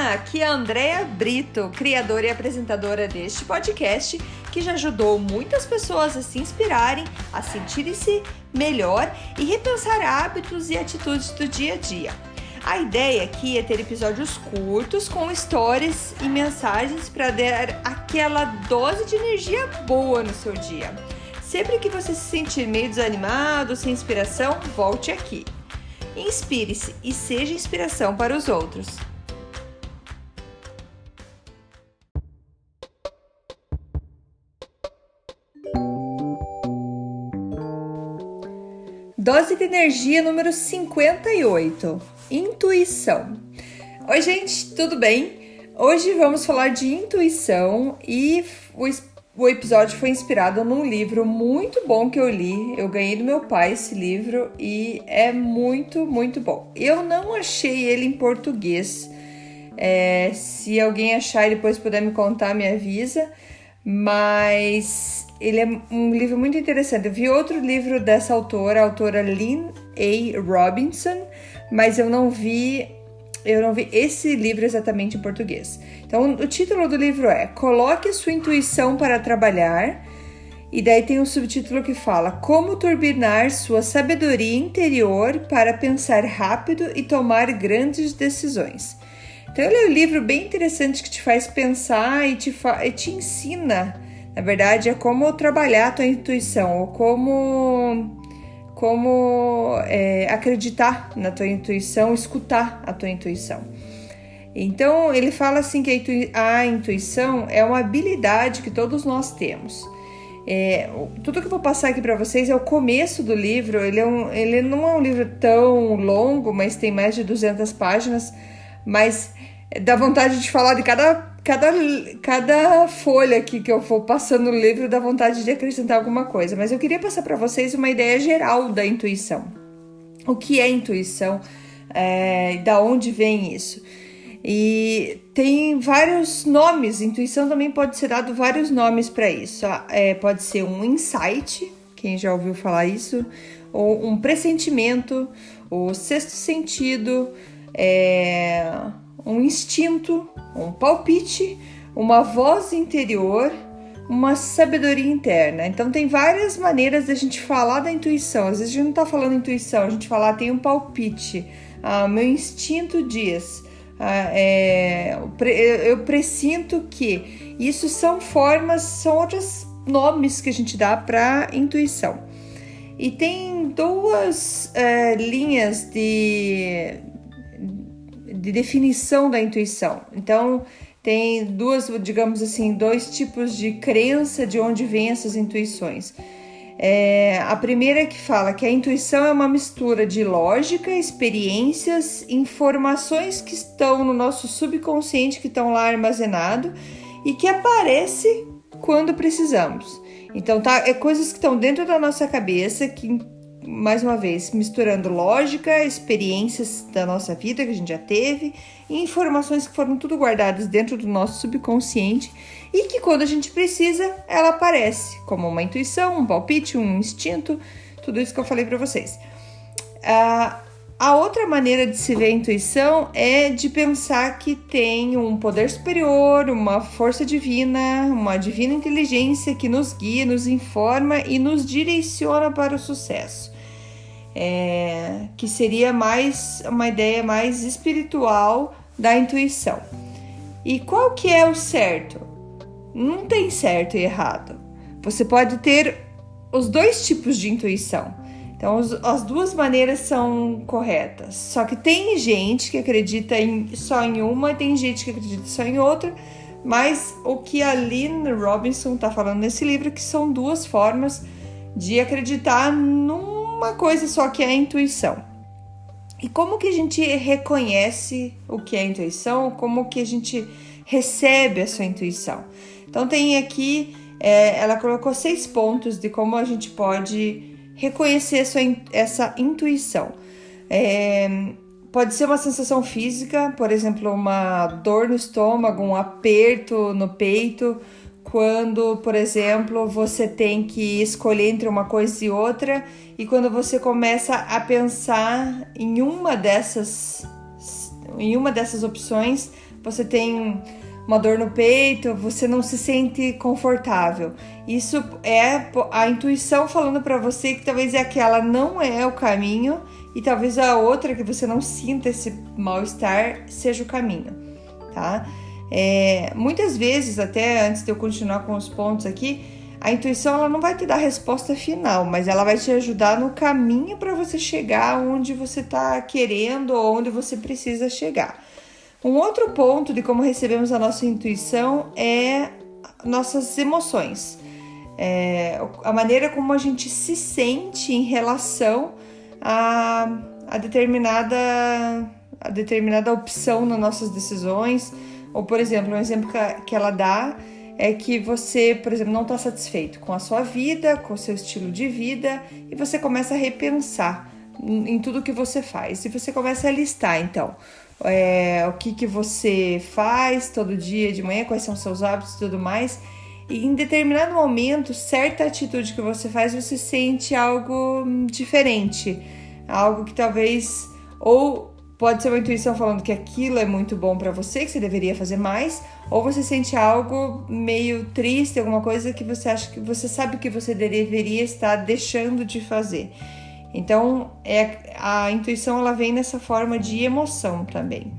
Olá, aqui é a Andrea Brito, criadora e apresentadora deste podcast, que já ajudou muitas pessoas a se inspirarem, a sentirem-se melhor e repensar hábitos e atitudes do dia a dia. A ideia aqui é ter episódios curtos com histórias e mensagens para dar aquela dose de energia boa no seu dia. Sempre que você se sentir meio desanimado, sem inspiração, volte aqui. Inspire-se e seja inspiração para os outros. Dose de energia número 58, intuição. Oi gente, tudo bem? Hoje vamos falar de intuição e o episódio foi inspirado num livro muito bom que eu li. Eu ganhei do meu pai esse livro e é muito, muito bom. Eu não achei ele em português. Se alguém achar e depois puder me contar, me avisa. Mas ele é um livro muito interessante. Eu vi outro livro dessa autora, a autora Lynn A. Robinson, mas eu não vi esse livro exatamente em português. Então, o título do livro é Coloque Sua Intuição para Trabalhar, e daí tem um subtítulo que fala Como Turbinar Sua Sabedoria Interior para Pensar Rápido e Tomar Grandes Decisões. Então, ele é um livro bem interessante que te faz pensar e te ensina, na verdade, como trabalhar a tua intuição, ou como acreditar na tua intuição, escutar a tua intuição. Então, ele fala assim que a intuição é uma habilidade que todos nós temos. Tudo que eu vou passar aqui para vocês é o começo do livro. Ele não é um livro tão longo, mas tem mais de 200 páginas, mas dá vontade de falar de cada folha aqui que eu for passando no livro, dá vontade de acrescentar alguma coisa. Mas eu queria passar para vocês uma ideia geral da intuição. O que é intuição? Da onde vem isso? E tem vários nomes. Intuição também pode ser dado vários nomes para isso. Pode ser um insight, quem já ouviu falar isso, ou um pressentimento, o sexto sentido, um instinto, um palpite, uma voz interior, uma sabedoria interna. Então tem várias maneiras da gente falar da intuição. Às vezes a gente não está falando intuição, a gente fala, tem um palpite, meu instinto diz, eu pressinto que. Isso são outros nomes que a gente dá para intuição. E tem duas linhas de definição da intuição. Então, tem dois tipos de crença de onde vêm essas intuições. A primeira que fala que a intuição é uma mistura de lógica, experiências, informações que estão no nosso subconsciente, que estão lá armazenado e que aparece quando precisamos. Então, coisas que estão dentro da nossa cabeça, que, mais uma vez, misturando lógica, experiências da nossa vida que a gente já teve, e informações que foram tudo guardadas dentro do nosso subconsciente e que quando a gente precisa, ela aparece, como uma intuição, um palpite, um instinto, tudo isso que eu falei para vocês. A outra maneira de se ver a intuição é de pensar que tem um poder superior, uma força divina, uma divina inteligência que nos guia, nos informa e nos direciona para o sucesso. Que seria uma ideia mais espiritual da intuição. E qual que é o certo? Não tem certo e errado. Você pode ter os dois tipos de intuição. Então, as duas maneiras são corretas. Só que tem gente que acredita só em uma, tem gente que acredita só em outra. Mas o que a Lynn Robinson está falando nesse livro, que são duas formas de acreditar numa coisa só, que é a intuição. E como que a gente reconhece o que é intuição? Como que a gente recebe a sua intuição? Então tem aqui, ela colocou 6 pontos de como a gente pode reconhecer essa intuição. Pode ser uma sensação física, por exemplo, uma dor no estômago, um aperto no peito, quando, por exemplo, você tem que escolher entre uma coisa e outra, e quando você começa a pensar em uma dessas em uma dessas opções você tem uma dor no peito, você não se sente confortável. Isso é a intuição falando para você que talvez aquela não é o caminho e talvez a outra que você não sinta esse mal-estar seja o caminho, tá? Muitas vezes, até antes de eu continuar com os pontos aqui, a intuição ela não vai te dar a resposta final, mas ela vai te ajudar no caminho para você chegar onde você está querendo ou onde você precisa chegar. Um outro ponto de como recebemos a nossa intuição é nossas emoções. A maneira como a gente se sente em relação a determinada opção nas nossas decisões. Ou, por exemplo, um exemplo que ela dá é que você, por exemplo, não está satisfeito com a sua vida, com o seu estilo de vida, e você começa a repensar em tudo que você faz. E você começa a listar, então, o que você faz todo dia de manhã, quais são os seus hábitos e tudo mais. E em determinado momento, certa atitude que você faz, você sente algo diferente. Algo que talvez, ou pode ser uma intuição falando que aquilo é muito bom para você, que você deveria fazer mais, ou você sente algo meio triste, alguma coisa que você acha que você sabe que você deveria estar deixando de fazer. Então, a intuição ela vem nessa forma de emoção também.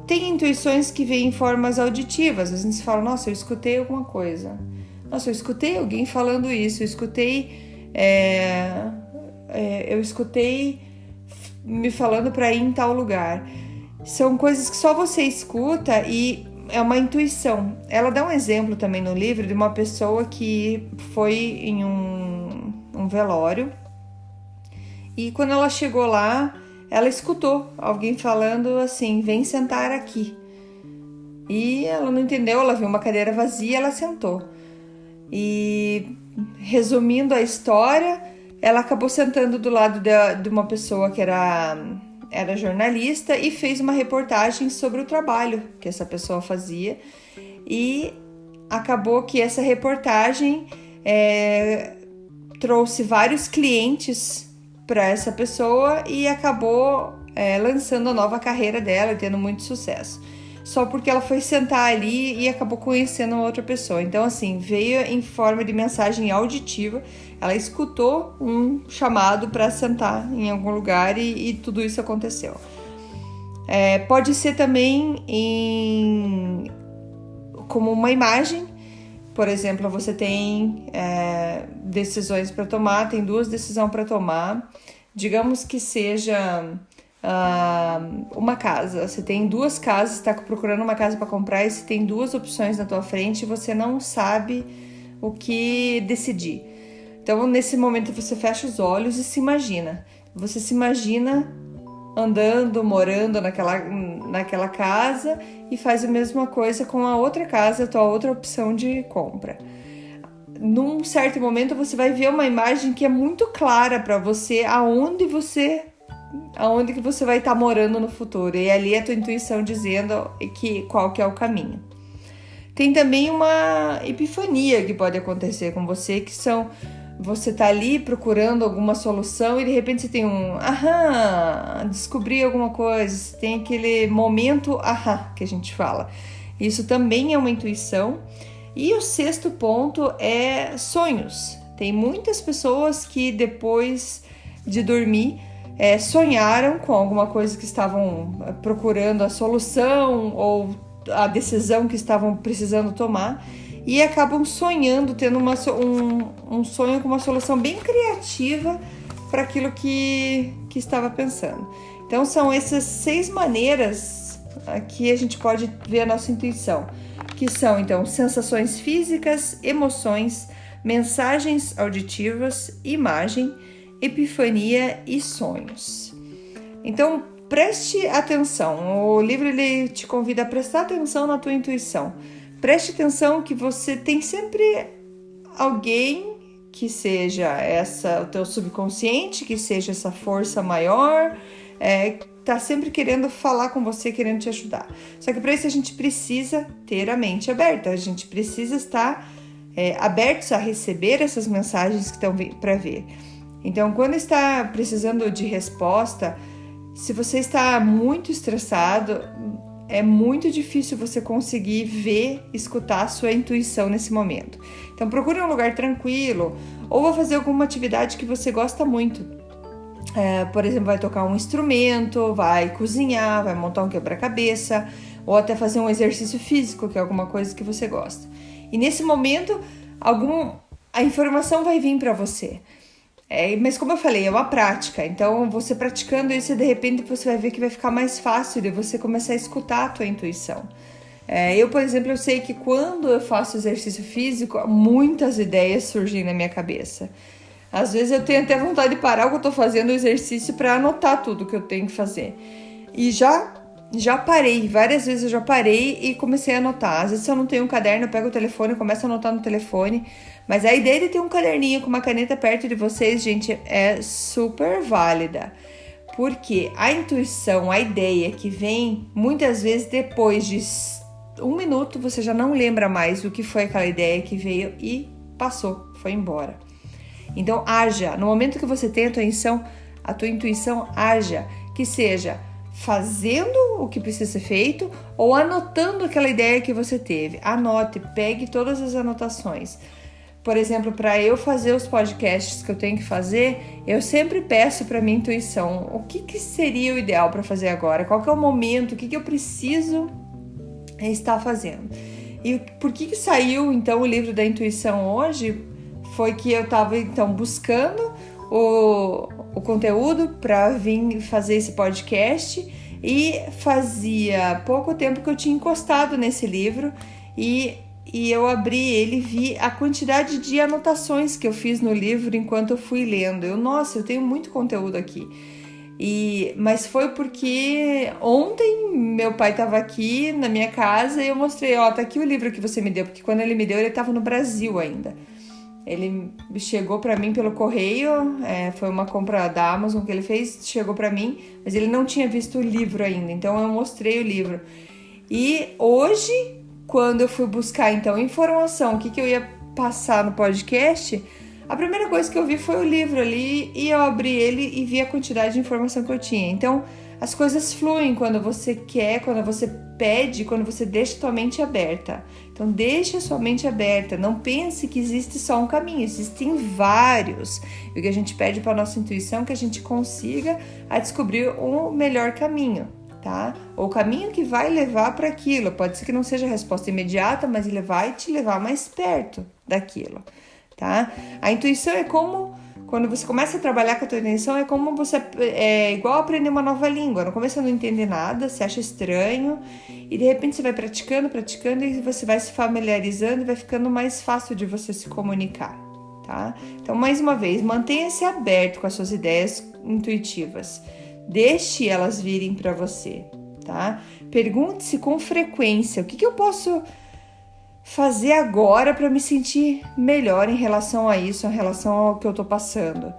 Tem intuições que vêm em formas auditivas. Às vezes você fala, nossa, eu escutei alguma coisa. Nossa, eu escutei alguém falando isso. Eu escutei me falando para ir em tal lugar. São coisas que só você escuta e é uma intuição. Ela dá um exemplo também no livro de uma pessoa que foi em um velório. E quando ela chegou lá, ela escutou alguém falando assim, vem sentar aqui. E ela não entendeu, ela viu uma cadeira vazia, ela sentou. E resumindo a história, ela acabou sentando do lado de uma pessoa que era jornalista e fez uma reportagem sobre o trabalho que essa pessoa fazia. E acabou que essa reportagem trouxe vários clientes para essa pessoa e acabou lançando a nova carreira dela e tendo muito sucesso. Só porque ela foi sentar ali e acabou conhecendo uma outra pessoa. Então, assim, veio em forma de mensagem auditiva. Ela escutou um chamado para sentar em algum lugar e tudo isso aconteceu. Pode ser também como uma imagem. Por exemplo, você tem decisões para tomar, tem duas decisões para tomar. Digamos que seja uma casa. Você tem duas casas, está procurando uma casa para comprar e você tem duas opções na tua frente e você não sabe o que decidir. Então, nesse momento, você fecha os olhos e se imagina. Você se imagina andando, morando naquela casa e faz a mesma coisa com a outra casa, a tua outra opção de compra. Num certo momento você vai ver uma imagem que é muito clara para você aonde que você vai estar morando no futuro. E ali é a tua intuição dizendo qual que é o caminho. Tem também uma epifania que pode acontecer com você, que são... Você tá ali procurando alguma solução e de repente você tem descobri alguma coisa, você tem aquele momento que a gente fala. Isso também é uma intuição. E o sexto ponto é sonhos. Tem muitas pessoas que depois de dormir sonharam com alguma coisa que estavam procurando a solução ou a decisão que estavam precisando tomar. E acabam sonhando, tendo um sonho com uma solução bem criativa para aquilo que estava pensando. Então, são essas 6 maneiras que a gente pode ver a nossa intuição, que são, então, sensações físicas, emoções, mensagens auditivas, imagem, epifania e sonhos. Então, preste atenção. O livro ele te convida a prestar atenção na tua intuição. Preste atenção que você tem sempre alguém que seja o teu subconsciente, que seja essa força maior, tá sempre querendo falar com você, querendo te ajudar. Só que para isso a gente precisa ter a mente aberta, a gente precisa estar abertos a receber essas mensagens que estão para ver. Então, quando está precisando de resposta, Se você está muito estressado, é muito difícil você conseguir ver, escutar a sua intuição nesse momento. Então procure um lugar tranquilo ou vá fazer alguma atividade que você gosta muito. Por exemplo, vai tocar um instrumento, vai cozinhar, vai montar um quebra-cabeça ou até fazer um exercício físico, que é alguma coisa que você gosta. E nesse momento, a informação vai vir para você. Mas como eu falei, é uma prática. Então, você praticando isso, de repente você vai ver que vai ficar mais fácil de você começar a escutar a tua intuição. Eu, por exemplo, eu sei que quando eu faço exercício físico, muitas ideias surgem na minha cabeça. Às vezes eu tenho até vontade de parar o que eu tô fazendo o exercício para anotar tudo que eu tenho que fazer. E já parei, várias vezes eu já parei e comecei a anotar. Às vezes se eu não tenho um caderno, eu pego o telefone e começo a anotar no telefone. Mas a ideia de ter um caderninho com uma caneta perto de vocês, gente, é super válida. Porque a intuição, a ideia que vem, muitas vezes depois de 1 minuto, você já não lembra mais o que foi aquela ideia que veio e passou, foi embora. Então, haja. No momento que você tem a tua intuição haja. Que seja fazendo o que precisa ser feito ou anotando aquela ideia que você teve. Anote, pegue todas as anotações. Por exemplo, para eu fazer os podcasts que eu tenho que fazer, eu sempre peço para minha intuição o que seria o ideal para fazer agora, qual que é o momento, o que eu preciso estar fazendo. E por que saiu então o livro da intuição hoje? Foi que eu estava então buscando o conteúdo para vir fazer esse podcast e fazia pouco tempo que eu tinha encostado nesse livro e eu abri ele e vi a quantidade de anotações que eu fiz no livro enquanto eu fui lendo. Eu tenho muito conteúdo aqui. Mas foi porque ontem meu pai estava aqui na minha casa e eu mostrei, tá aqui o livro que você me deu, porque quando ele me deu ele estava no Brasil ainda. Ele chegou para mim pelo correio, foi uma compra da Amazon que ele fez, chegou para mim, mas ele não tinha visto o livro ainda, então eu mostrei o livro. E hoje, quando eu fui buscar então informação, o que eu ia passar no podcast, a primeira coisa que eu vi foi o livro ali e eu abri ele e vi a quantidade de informação que eu tinha. Então, as coisas fluem quando você quer, quando você pede, quando você deixa sua mente aberta. Então, deixe a sua mente aberta. Não pense que existe só um caminho, existem vários. E o que a gente pede para a nossa intuição é que a gente consiga descobrir um melhor caminho, tá? Ou o caminho que vai levar para aquilo. Pode ser que não seja a resposta imediata, mas ele vai te levar mais perto daquilo, tá? A intuição é como... Quando você começa a trabalhar com a tua intuição, é como você... É igual aprender uma nova língua. No começo você não entende nada, você acha estranho. E de repente você vai praticando e você vai se familiarizando e vai ficando mais fácil de você se comunicar, tá? Então, mais uma vez, mantenha-se aberto com as suas ideias intuitivas. Deixe elas virem para você, tá? Pergunte-se com frequência, o que eu posso fazer agora para me sentir melhor em relação a isso, em relação ao que eu tô passando.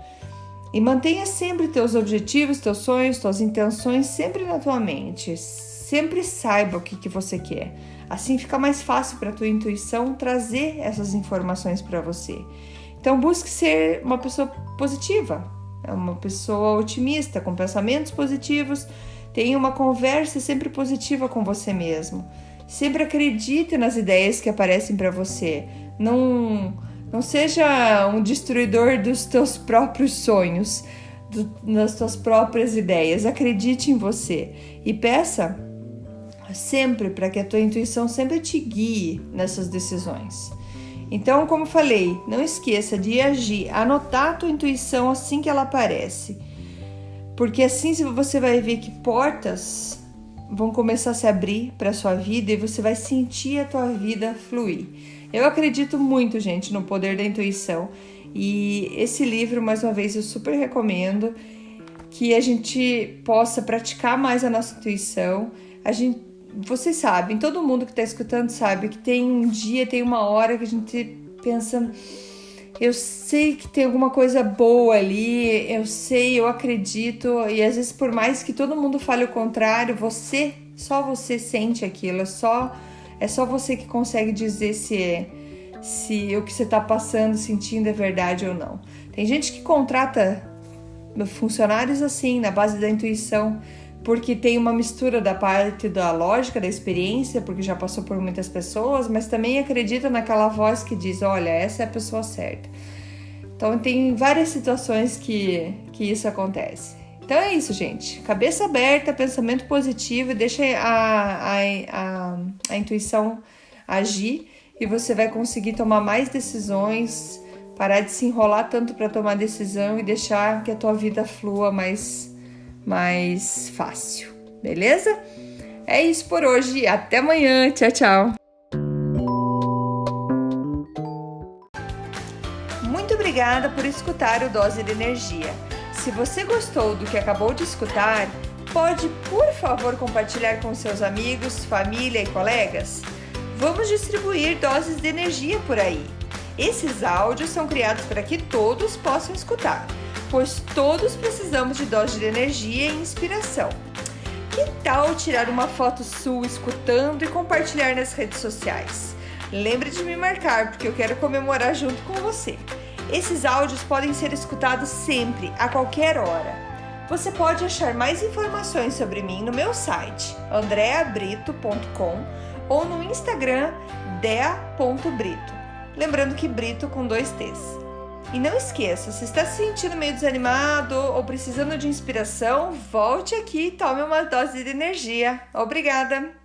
E mantenha sempre teus objetivos, teus sonhos, tuas intenções sempre na tua mente. Sempre saiba o que você quer. Assim fica mais fácil para tua intuição trazer essas informações para você. Então busque ser uma pessoa positiva, uma pessoa otimista, com pensamentos positivos. Tenha uma conversa sempre positiva com você mesmo. Sempre acredite nas ideias que aparecem para você. Não seja um destruidor dos teus próprios sonhos, das tuas próprias ideias. Acredite em você e peça sempre para que a tua intuição sempre te guie nessas decisões. Então, como falei, não esqueça de agir, anotar a tua intuição assim que ela aparece. Porque assim você vai ver que portas vão começar a se abrir para a sua vida e você vai sentir a tua vida fluir. Eu acredito muito, gente, no poder da intuição e esse livro, mais uma vez, eu super recomendo que a gente possa praticar mais a nossa intuição. Vocês sabem, todo mundo que está escutando sabe que tem um dia, tem uma hora que a gente pensa... Eu sei que tem alguma coisa boa ali, eu acredito, e às vezes por mais que todo mundo fale o contrário, só você sente aquilo, é só você que consegue dizer se o que você está passando, sentindo é verdade ou não. Tem gente que contrata funcionários assim, na base da intuição, porque tem uma mistura da parte da lógica, da experiência, porque já passou por muitas pessoas, mas também acredita naquela voz que diz, olha, essa é a pessoa certa. Então tem várias situações que isso acontece. Então é isso, gente. Cabeça aberta, pensamento positivo, deixa a intuição agir e você vai conseguir tomar mais decisões, parar de se enrolar tanto para tomar decisão e deixar que a tua vida flua mais fácil, beleza? É isso por hoje, até amanhã, tchau, tchau! Muito obrigada por escutar o Dose de Energia. Se você gostou do que acabou de escutar, pode, por favor, compartilhar com seus amigos, família e colegas? Vamos distribuir doses de energia por aí. Esses áudios são criados para que todos possam escutar, pois todos precisamos de doses de energia e inspiração. Que tal tirar uma foto sua escutando e compartilhar nas redes sociais? Lembre de me marcar, porque eu quero comemorar junto com você. Esses áudios podem ser escutados sempre, a qualquer hora. Você pode achar mais informações sobre mim no meu site, andreabrito.com, ou no Instagram, dea.brito. Lembrando que Brito com 2 T's. E não esqueça, se está se sentindo meio desanimado ou precisando de inspiração, volte aqui e tome uma dose de energia. Obrigada!